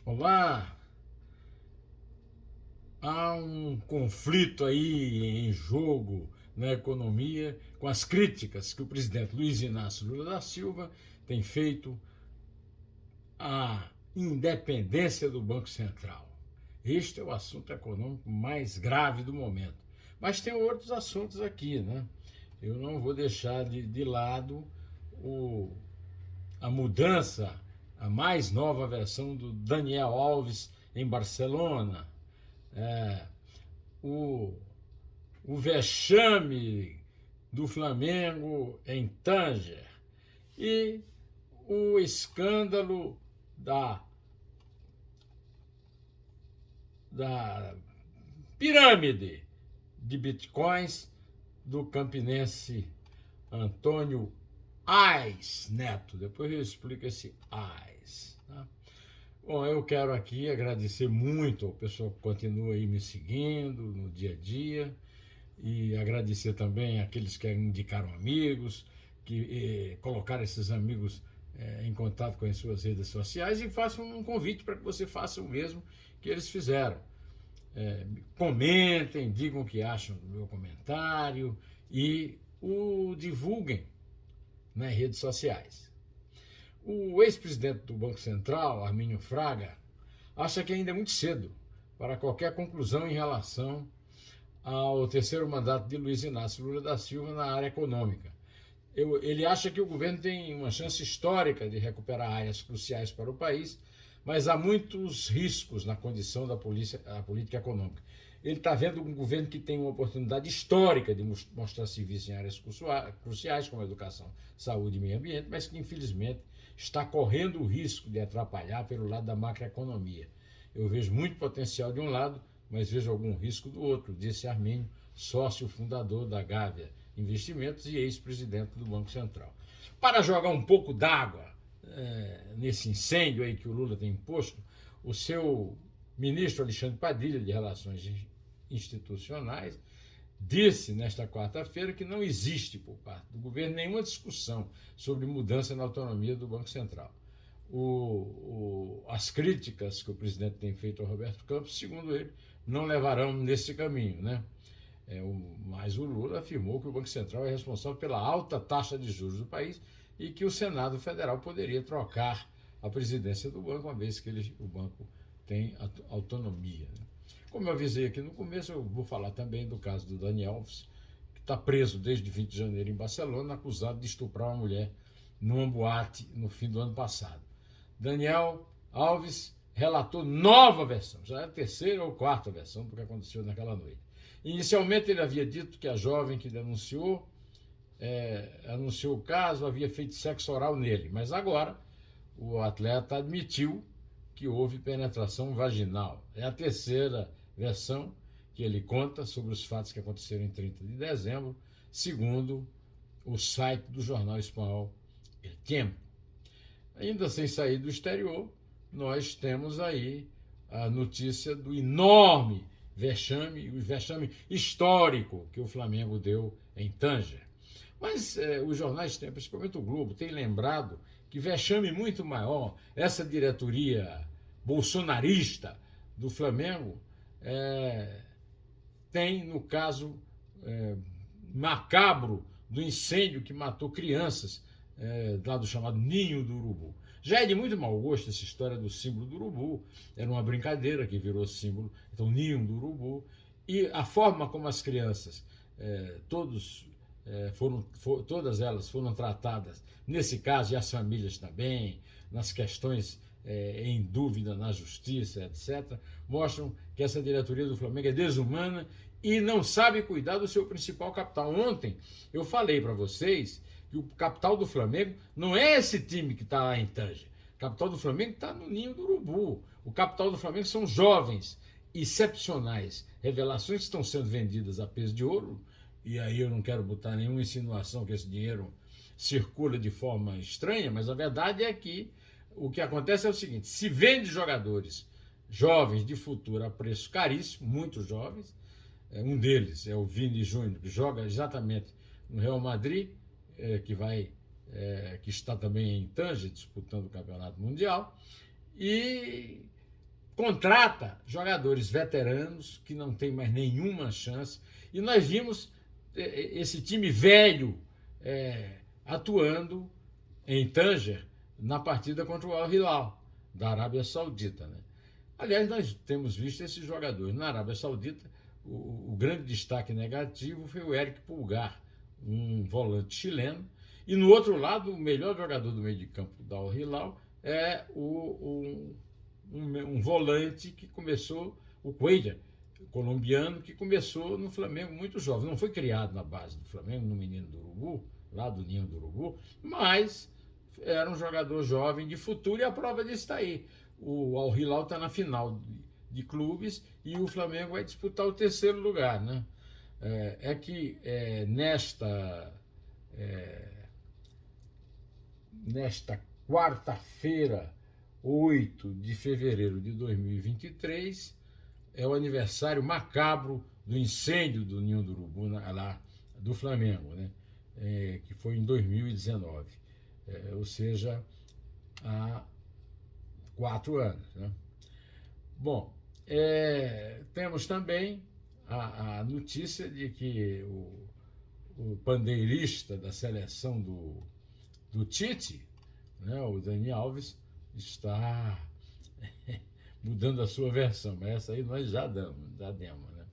Olá, há um conflito aí em jogo na economia com as críticas que o presidente Luiz Inácio Lula da Silva tem feito à independência do Banco Central. Este é o assunto econômico mais grave do momento. Mas tem outros assuntos aqui, né? Eu não vou deixar de lado o, a mudança, a mais nova versão do Daniel Alves em Barcelona, é, o, o vexame do Flamengo em Tanger e o escândalo da pirâmide de bitcoins do campinense Antônio Ais Neto. Depois eu explico esse Ais. Tá? Bom, eu quero aqui agradecer muito ao pessoal que continua aí me seguindo no dia a dia e agradecer também àqueles que indicaram amigos, que colocaram esses amigos em contato com as suas redes sociais e façam um convite para que você faça o mesmo que eles fizeram. Comentem, digam o que acham do meu comentário e o divulguem nas redes sociais. O ex-presidente do Banco Central, Armínio Fraga, acha que ainda é muito cedo para qualquer conclusão em relação ao terceiro mandato de Luiz Inácio Lula da Silva na área econômica. Ele acha que o governo tem uma chance histórica de recuperar áreas cruciais para o país, mas há muitos riscos na condição da política econômica. Ele está vendo um governo que tem uma oportunidade histórica de mostrar serviço em áreas cruciais, como educação, saúde e meio ambiente, mas que, infelizmente, está correndo o risco de atrapalhar pelo lado da macroeconomia. Eu vejo muito potencial de um lado, mas vejo algum risco do outro, disse Armínio, sócio fundador da Gávea Investimentos e ex-presidente do Banco Central. Para jogar um pouco d'água nesse incêndio aí que o Lula tem imposto, o seu ministro Alexandre Padilha, de Relações Institucionais, disse nesta quarta-feira que não existe por parte do governo nenhuma discussão sobre mudança na autonomia do Banco Central. As críticas que o presidente tem feito ao Roberto Campos, segundo ele, não levarão nesse caminho, né? Mas o Lula afirmou que o Banco Central é responsável pela alta taxa de juros do país e que o Senado Federal poderia trocar a presidência do banco, uma vez que o banco tem autonomia. Né? Como eu avisei aqui no começo, eu vou falar também do caso do Daniel Alves, que está preso desde 20 de janeiro em Barcelona, acusado de estuprar uma mulher numa boate no fim do ano passado. Daniel Alves relatou nova versão, já é a terceira ou quarta versão do que aconteceu naquela noite. Inicialmente ele havia dito que a jovem que denunciou anunciou o caso, havia feito sexo oral nele, mas agora o atleta admitiu que houve penetração vaginal. É a terceira versão que ele conta sobre os fatos que aconteceram em 30 de dezembro, segundo o site do jornal espanhol El Tiempo. Ainda sem sair do exterior, nós temos aí a notícia do enorme vexame, o vexame histórico que o Flamengo deu em Tanger. Mas os jornais têm, principalmente o Globo, tem lembrado que vexame muito maior, essa diretoria bolsonarista do Flamengo tem, no caso macabro do incêndio que matou crianças lá do chamado Ninho do Urubu. Já é de muito mau gosto essa história do símbolo do urubu, era uma brincadeira que virou símbolo, então Ninho do Urubu, e a forma como as crianças, todas elas foram tratadas, nesse caso, e as famílias também, nas questões em dúvida na justiça, etc., mostram que essa diretoria do Flamengo é desumana e não sabe cuidar do seu principal capital. Ontem eu falei para vocês que o capital do Flamengo não é esse time que está lá em Tanger. O capital do Flamengo está no Ninho do Urubu. O capital do Flamengo são jovens, excepcionais, revelações que estão sendo vendidas a peso de ouro, e aí eu não quero botar nenhuma insinuação que esse dinheiro circula de forma estranha, mas a verdade é que o que acontece é o seguinte: se vende jogadores jovens de futuro a preço caríssimo, muito jovens, um deles é o Vini Júnior, que joga exatamente no Real Madrid, que está também em Tanger disputando o Campeonato Mundial, e contrata jogadores veteranos que não têm mais nenhuma chance, e nós vimos esse time velho atuando em Tanger na partida contra o Al Hilal, da Arábia Saudita. Né? Aliás, nós temos visto esses jogadores na Arábia Saudita. O grande destaque negativo foi o Eric Pulgar, um volante chileno, e no outro lado, o melhor jogador do meio de campo da Al Hilal é um volante que começou, o Cuellar, colombiano, que começou no Flamengo muito jovem. Não foi criado na base do Flamengo, no Menino do Urubu, lá do Ninho do Urubu, mas era um jogador jovem de futuro, e a prova disso está aí. O Al Hilal está na final de clubes e o Flamengo vai disputar o terceiro lugar. Né? Nesta quarta-feira, 8 de fevereiro de 2023, é o aniversário macabro do incêndio do Ninho do Urubu, lá do Flamengo, né? Que foi em 2019, ou seja, há 4 anos. Né? Bom, temos também a notícia de que o pandeirista da seleção do Tite, né, o Dani Alves, está mudando a sua versão, mas essa aí nós já demos. Né?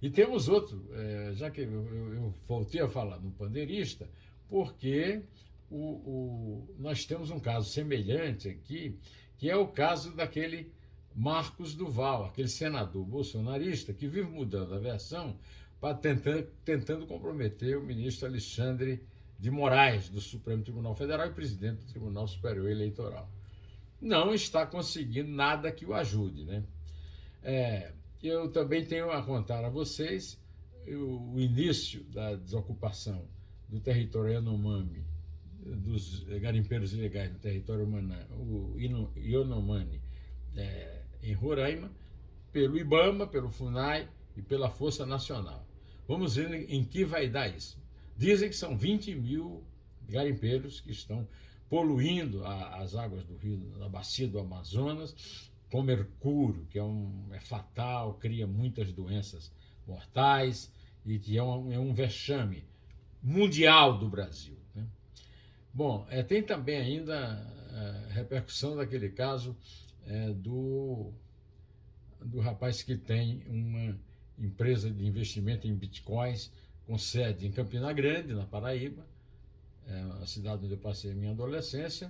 E temos outro, já que eu voltei a falar no pandeirista, porque nós temos um caso semelhante aqui, que é o caso daquele Marcos Duval, aquele senador bolsonarista que vive mudando a versão para tentando comprometer o ministro Alexandre de Moraes, do Supremo Tribunal Federal e presidente do Tribunal Superior Eleitoral. Não está conseguindo nada que o ajude. Né? Eu também tenho a contar a vocês o início da desocupação do território Yanomami, dos garimpeiros ilegais no território Yanomami, em Roraima, pelo IBAMA, pelo FUNAI e pela Força Nacional. Vamos ver em que vai dar isso. Dizem que são 20 mil garimpeiros que estão poluindo as águas do rio, na bacia do Amazonas, com mercúrio, que é fatal, cria muitas doenças mortais e que é um vexame mundial do Brasil. Né? Bom, tem também ainda a repercussão daquele caso do rapaz que tem uma empresa de investimento em bitcoins com sede em Campina Grande, na Paraíba, a cidade onde eu passei a minha adolescência,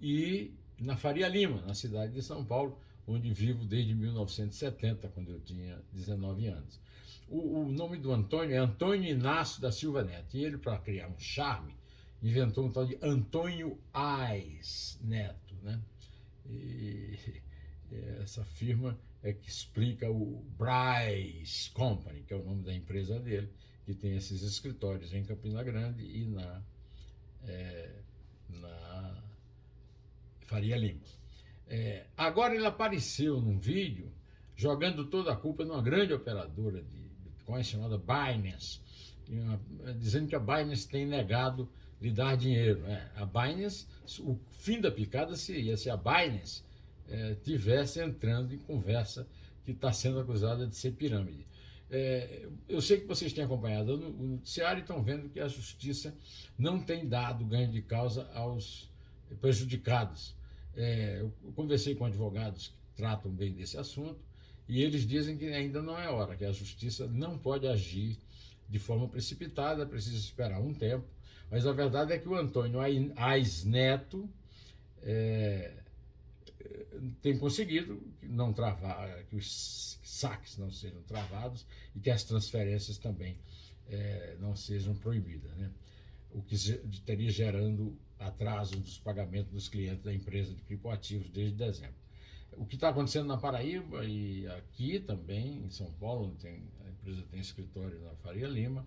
e na Faria Lima, na cidade de São Paulo, onde vivo desde 1970, quando eu tinha 19 anos. O nome do Antônio é Antônio Inácio da Silva Neto, e ele, para criar um charme, inventou um tal de Antônio Ais Neto. Né? E essa firma é que explica o Bryce Company, que é o nome da empresa dele, que tem esses escritórios em Campina Grande e na Faria Lima. Agora ele apareceu num vídeo jogando toda a culpa numa grande operadora de Bitcoin chamada Binance, dizendo que a Binance tem negado lhe dar dinheiro. A Binance, o fim da picada seria se a Binance tivesse entrando em conversa que está sendo acusada de ser pirâmide. Eu sei que vocês têm acompanhado o noticiário e estão vendo que a justiça não tem dado ganho de causa aos prejudicados. Eu conversei com advogados que tratam bem desse assunto e eles dizem que ainda não é hora, que a justiça não pode agir de forma precipitada, precisa esperar um tempo. Mas a verdade é que o Antônio Ais Neto tem conseguido não travar, que os saques não sejam travados e que as transferências também não sejam proibidas, né? O que estaria gerando atraso dos pagamentos dos clientes da empresa de criptoativos desde dezembro. O que está acontecendo na Paraíba e aqui também, em São Paulo, onde a empresa tem escritório na Faria Lima,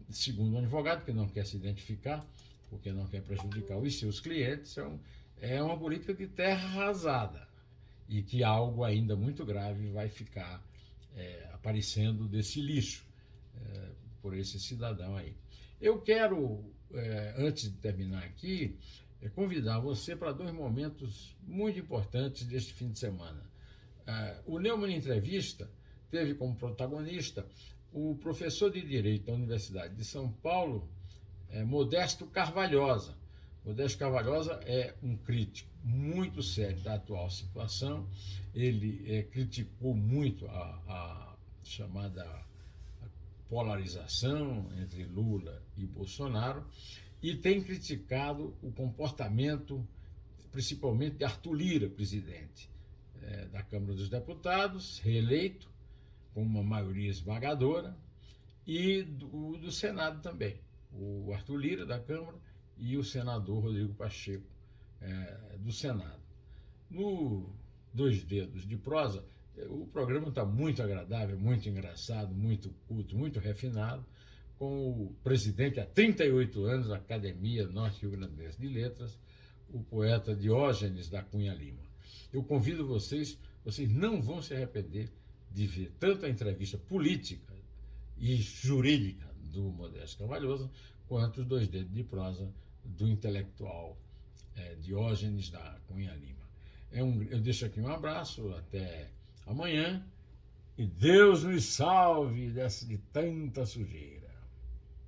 segundo um advogado que não quer se identificar, porque não quer prejudicar os seus clientes, é uma política de terra arrasada e que algo ainda muito grave vai ficar aparecendo desse lixo por esse cidadão aí. Eu quero, antes de terminar aqui, convidar você para 2 momentos muito importantes deste fim de semana. O Neumann Entrevista teve como protagonista o professor de Direito da Universidade de São Paulo, Modesto Carvalhosa. Modesto Carvalhosa é um crítico muito sério da atual situação. Ele criticou muito a chamada polarização entre Lula e Bolsonaro e tem criticado o comportamento, principalmente de Arthur Lira, presidente da Câmara dos Deputados, reeleito com uma maioria esmagadora, e do Senado também. O Arthur Lira, da Câmara, e o senador Rodrigo Pacheco, do Senado. No Dois Dedos de Prosa, o programa está muito agradável, muito engraçado, muito culto, muito refinado, com o presidente há 38 anos da Academia Norte-Rio Grandense de Letras, o poeta Diógenes da Cunha Lima. Eu convido vocês não vão se arrepender de ver tanto a entrevista política e jurídica do Modesto Carvalhosa, quanto os Dois Dedos de Prosa do intelectual Diógenes da Cunha Lima. Eu deixo aqui um abraço, até amanhã, e Deus nos salve de tanta sujeira.